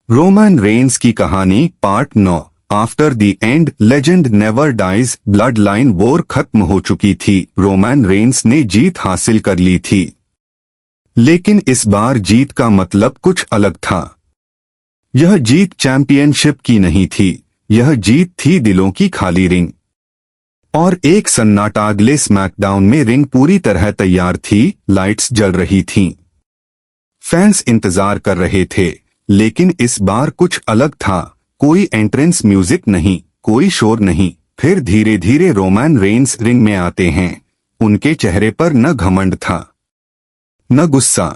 Roman Reigns की कहानी part 9। After the end legend never dies. Bloodline war खत्म हो चुकी थी। रोमन रेंस ने जीत हासिल कर ली थी, लेकिन इस बार जीत का मतलब कुछ अलग था। यह जीत चैंपियनशिप की नहीं थी, यह जीत थी दिलों की खाली रिंग। और एक सन्नाटा। अगले स्मैकडाउन में रिंग पूरी तरह तैयार थी, लाइट्स जल रही थीं। फैंस इंतजार कर रहे थे, लेकिन इस बार कुछ अलग था। कोई एंट्रेंस म्यूजिक नहीं, कोई शोर नहीं। फिर धीरे धीरे रोमन रेंस रिंग में आते हैं। उनके चेहरे पर न घमंड था, न गुस्सा,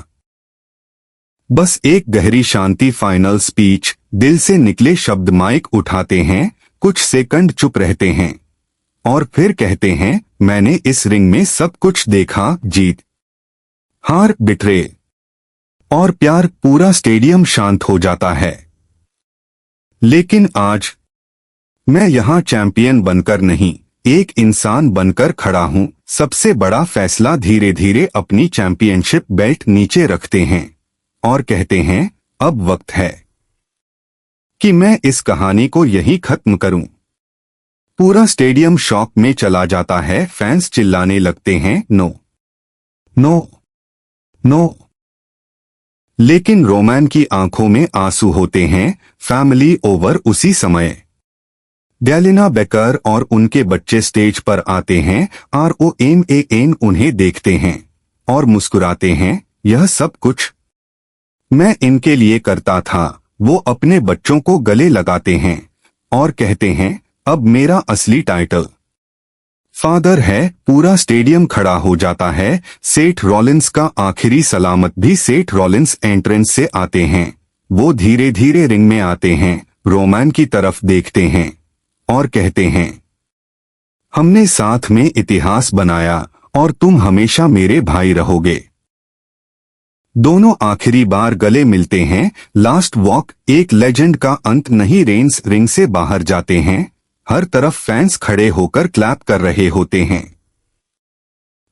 बस एक गहरी शांति। फाइनल स्पीच, दिल से निकले शब्द। माइक उठाते हैं, कुछ सेकंड चुप रहते हैं और फिर कहते हैं, मैंने इस रिंग में सब कुछ देखा, जीत, हार, बिट्रे और प्यार। पूरा स्टेडियम शांत हो जाता है। लेकिन आज मैं यहाँ चैंपियन बनकर नहीं, एक इंसान बनकर खड़ा हूँ। सबसे बड़ा फैसला। धीरे धीरे अपनी चैंपियनशिप बेल्ट नीचे रखते हैं और कहते हैं, अब वक्त है कि मैं इस कहानी को यहीं खत्म करूं। पूरा स्टेडियम शॉक में चला जाता है। फैंस चिल्लाने लगते हैं, नो, नो, नो। लेकिन रोमन की आंखों में आंसू होते हैं। Family over. उसी समय डेलिना बेकर और उनके बच्चे स्टेज पर आते हैं। ROMAN उन्हें देखते हैं और मुस्कुराते हैं, यह सब कुछ मैं इनके लिए करता था। वो अपने बच्चों को गले लगाते हैं और कहते हैं, अब मेरा असली टाइटल फादर है। पूरा स्टेडियम खड़ा हो जाता है। सेठ रॉलिंस का आखिरी सलामत भी। सेठ रॉलिंस एंट्रेंस से आते हैं। वो धीरे धीरे रिंग में आते हैं, रोमन की तरफ देखते हैं और कहते हैं, हमने साथ में इतिहास बनाया और तुम हमेशा मेरे भाई रहोगे। दोनों आखिरी बार गले मिलते हैं। लास्ट वॉक, एक लेजेंड का अंत नहीं। रेंस रिंग से बाहर जाते हैं। हर तरफ फैंस खड़े होकर क्लैप कर रहे होते हैं।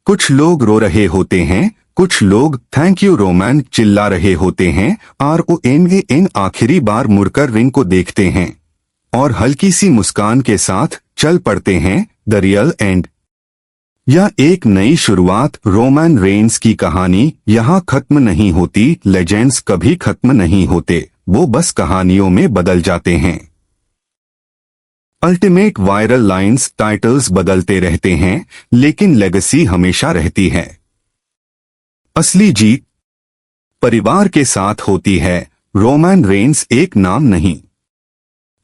कुछ लोग रो रहे होते हैं, कुछ लोग थैंक यू रोमन चिल्ला रहे होते हैं। ROMAN आखिरी बार मुड़कर रिंग को देखते हैं और हल्की सी मुस्कान के साथ चल पड़ते हैं। द रियल एंड, यह एक नई शुरुआत। रोमन रेंस की कहानी यहाँ खत्म नहीं होती। लेजेंड्स कभी खत्म नहीं होते, वो बस कहानियों में बदल जाते हैं। अल्टीमेट वायरल लाइंस, टाइटल्स बदलते रहते हैं, लेकिन लेगेसी हमेशा रहती है। असली जीत परिवार के साथ होती है। रोमन रेंस एक नाम नहीं,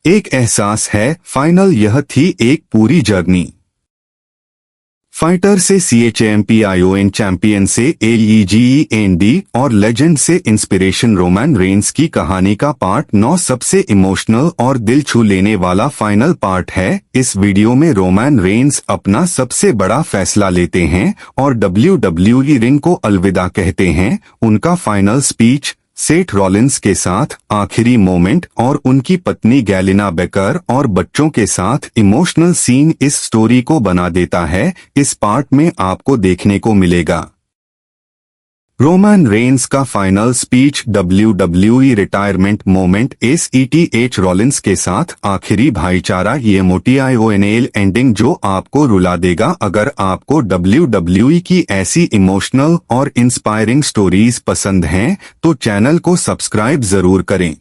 एक एहसास है। फाइनल यह थी एक पूरी जर्नी। फाइटर से CHAMPION, चैंपियन से LEGEND और लेजेंड से इंस्पिरेशन। रोमन रेंस की कहानी का पार्ट 9 सबसे इमोशनल और दिल छू लेने वाला फाइनल पार्ट है। इस वीडियो में रोमन रेंस अपना सबसे बड़ा फैसला लेते हैं और WWE रिंग को अलविदा कहते हैं। उनका फाइनल स्पीच, सेठ रॉलिंस के साथ आखिरी मोमेंट और उनकी पत्नी डेलिना बेकर और बच्चों के साथ इमोशनल सीन इस स्टोरी को बना देता है। इस पार्ट में आपको देखने को मिलेगा रोमन रेंस का final speech, WWE retirement moment, SETH Rollins के साथ आखिरी भाईचारा, ये emotional एंडिंग जो आपको रुला देगा। अगर आपको WWE की ऐसी इमोशनल और इंस्पायरिंग स्टोरीज पसंद हैं तो चैनल को सब्सक्राइब जरूर करें।